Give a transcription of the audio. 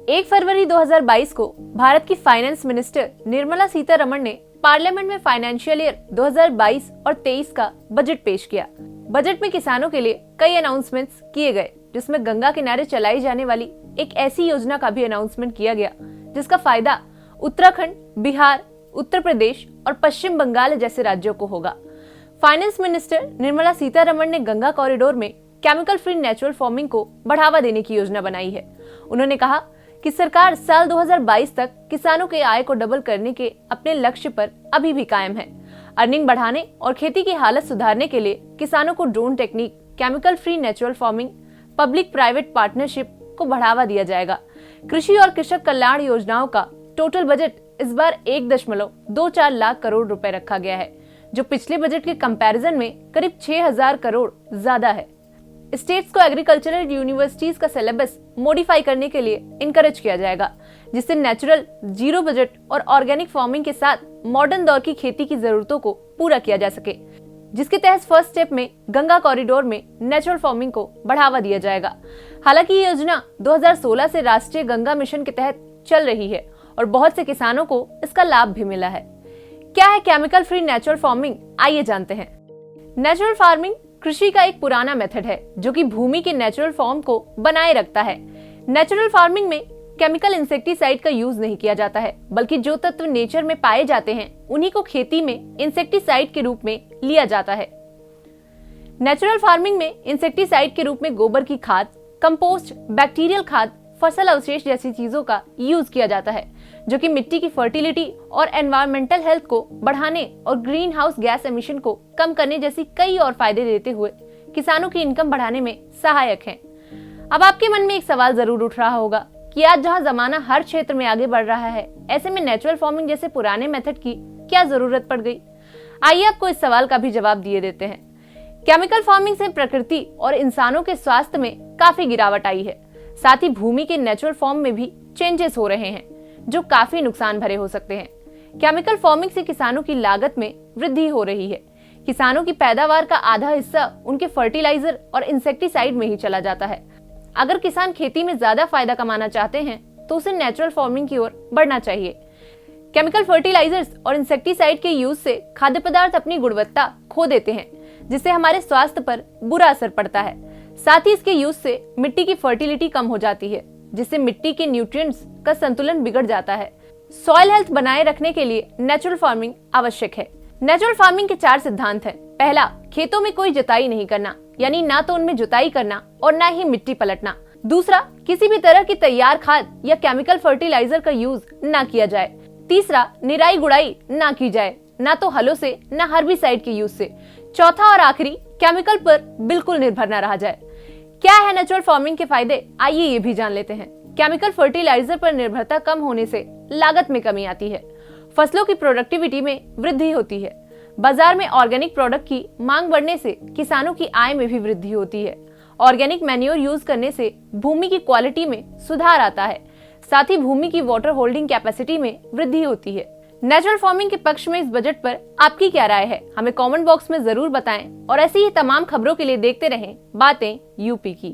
1 फरवरी 2022 को भारत की finance minister Nirmala Sitharaman ने पार्लियामेंट में फाइनेंशियल ईयर 2022 और 23 का बजट पेश किया। बजट में किसानों के लिए कई अनाउंसमेंट्स किए गए, जिसमें गंगा किनारे चलाई जाने वाली एक ऐसी योजना का भी अनाउंसमेंट किया गया जिसका फायदा उत्तराखंड, बिहार, उत्तर प्रदेश और पश्चिम बंगाल जैसे राज्यों को होगा। फाइनेंस मिनिस्टर निर्मला सीतारमण ने गंगा कॉरिडोर में केमिकल फ्री नेचुरल फार्मिंग को बढ़ावा देने की योजना बनाई है। उन्होंने कहा कि सरकार साल 2022 तक किसानों के आय को डबल करने के अपने लक्ष्य पर अभी भी कायम है। अर्निंग बढ़ाने और खेती की हालत सुधारने के लिए किसानों को drone technique, chemical free natural farming, public private partnership को बढ़ावा दिया जाएगा। कृषि और कृषक कल्याण योजनाओं का टोटल बजट इस बार 1.24 लाख करोड़ रुपए रखा गया है, जो पिछले बजट के कंपैरिजन में करीब 6,000 करोड़ ज्यादा है। स्टेट्स को एग्रीकल्चरल यूनिवर्सिटीज का सिलेबस मॉडिफाई करने के लिए इनकरेज किया जाएगा, जिससे नेचुरल, जीरो बजट और ऑर्गेनिक फार्मिंग के साथ मॉडर्न दौर की खेती की जरूरतों को पूरा किया जा सके, जिसके तहत फर्स्ट स्टेप में गंगा कॉरिडोर में नेचुरल फार्मिंग को बढ़ावा दिया जाएगा। हालांकि ये योजना 2016 से राष्ट्रीय गंगा मिशन के तहत चल रही है और बहुत से किसानों को इसका लाभ भी मिला है। क्या है केमिकल फ्री नेचुरल फार्मिंग, आइए जानते हैं। नेचुरल फार्मिंग कृषि का एक पुराना मेथड है जो कि भूमि के नेचुरल फॉर्म को बनाए रखता है। नेचुरल फार्मिंग में केमिकल इंसेक्टिसाइड का यूज नहीं किया जाता है, बल्कि जो तत्व नेचर में पाए जाते हैं उन्हीं को खेती में इंसेक्टिसाइड के रूप में लिया जाता है। नेचुरल फार्मिंग में इंसेक्टिसाइड के रूप में गोबर की खाद, कंपोस्ट, बैक्टीरियल खाद, फसल अवशेष जैसी चीजों का यूज किया जाता है, जो कि मिट्टी की फर्टिलिटी और एनवायरमेंटल हेल्थ को बढ़ाने और ग्रीन हाउस गैस एमिशन को कम करने जैसी कई और फायदे देते हुए किसानों की इनकम बढ़ाने में सहायक हैं। अब आपके मन में एक सवाल जरूर उठ रहा होगा कि आज जहां जमाना हर क्षेत्र में आगे बढ़ रहा है, ऐसे में नेचुरल फार्मिंग जैसे पुराने मेथड की क्या जरूरत पड़ गई? आइए आपको इस सवाल का भी जवाब दिए देते हैं। केमिकल फार्मिंग से प्रकृति और इंसानों के स्वास्थ्य में काफी गिरावट आई है। साथ ही भूमि के नेचुरल फॉर्म में भी चेंजेस हो रहे हैं, जो काफी नुकसान भरे हो सकते हैं। केमिकल फार्मिंग से किसानों की लागत में वृद्धि हो रही है। किसानों की पैदावार का आधा हिस्सा उनके फर्टिलाइजर और इंसेक्टिसाइड में ही चला जाता है। अगर किसान खेती में ज्यादा फायदा कमाना चाहते हैं तो उसे नेचुरल फार्मिंग की ओर बढ़ना चाहिए। केमिकल फर्टिलाइजर्स और इंसेक्टिसाइड के यूज से खाद्य पदार्थ अपनी गुणवत्ता खो देते हैं, जिससे हमारे स्वास्थ्य पर बुरा असर पड़ता है। साथ ही इसके यूज से मिट्टी की फर्टिलिटी कम हो जाती है, जिससे मिट्टी के न्यूट्रिएंट्स का संतुलन बिगड़ जाता है। सॉइल हेल्थ बनाए रखने के लिए नेचुरल फार्मिंग आवश्यक है। नेचुरल फार्मिंग के 4 सिद्धांत हैं। पहला, खेतों में कोई जुताई नहीं करना, यानी ना तो उनमें जुताई करना और ना ही मिट्टी पलटना। दूसरा, किसी भी तरह की तैयार खाद या केमिकल फर्टिलाइजर का यूज ना किया जाए। तीसरा, निराई गुड़ाई ना की जाए, ना तो हलों से ना हर्बिसाइड के यूज से। चौथा और आखिरी, केमिकल पर बिल्कुल निर्भर न रहा जाए। क्या है नेचुरल फार्मिंग के फायदे, आइए ये भी जान लेते हैं। केमिकल फर्टिलाइजर पर निर्भरता कम होने से लागत में कमी आती है, फसलों की प्रोडक्टिविटी में वृद्धि होती है, बाजार में ऑर्गेनिक प्रोडक्ट की मांग बढ़ने से किसानों की आय में भी वृद्धि होती है, ऑर्गेनिक मैन्योर यूज करने से भूमि की क्वालिटी में सुधार आता है, साथ ही भूमि की वाटर होल्डिंग कैपेसिटी में वृद्धि होती है। नेचुरल फार्मिंग के पक्ष में इस बजट पर आपकी क्या राय है, हमें कमेंट बॉक्स में जरूर बताएं और ऐसी ही तमाम खबरों के लिए देखते रहें बातें यूपी की।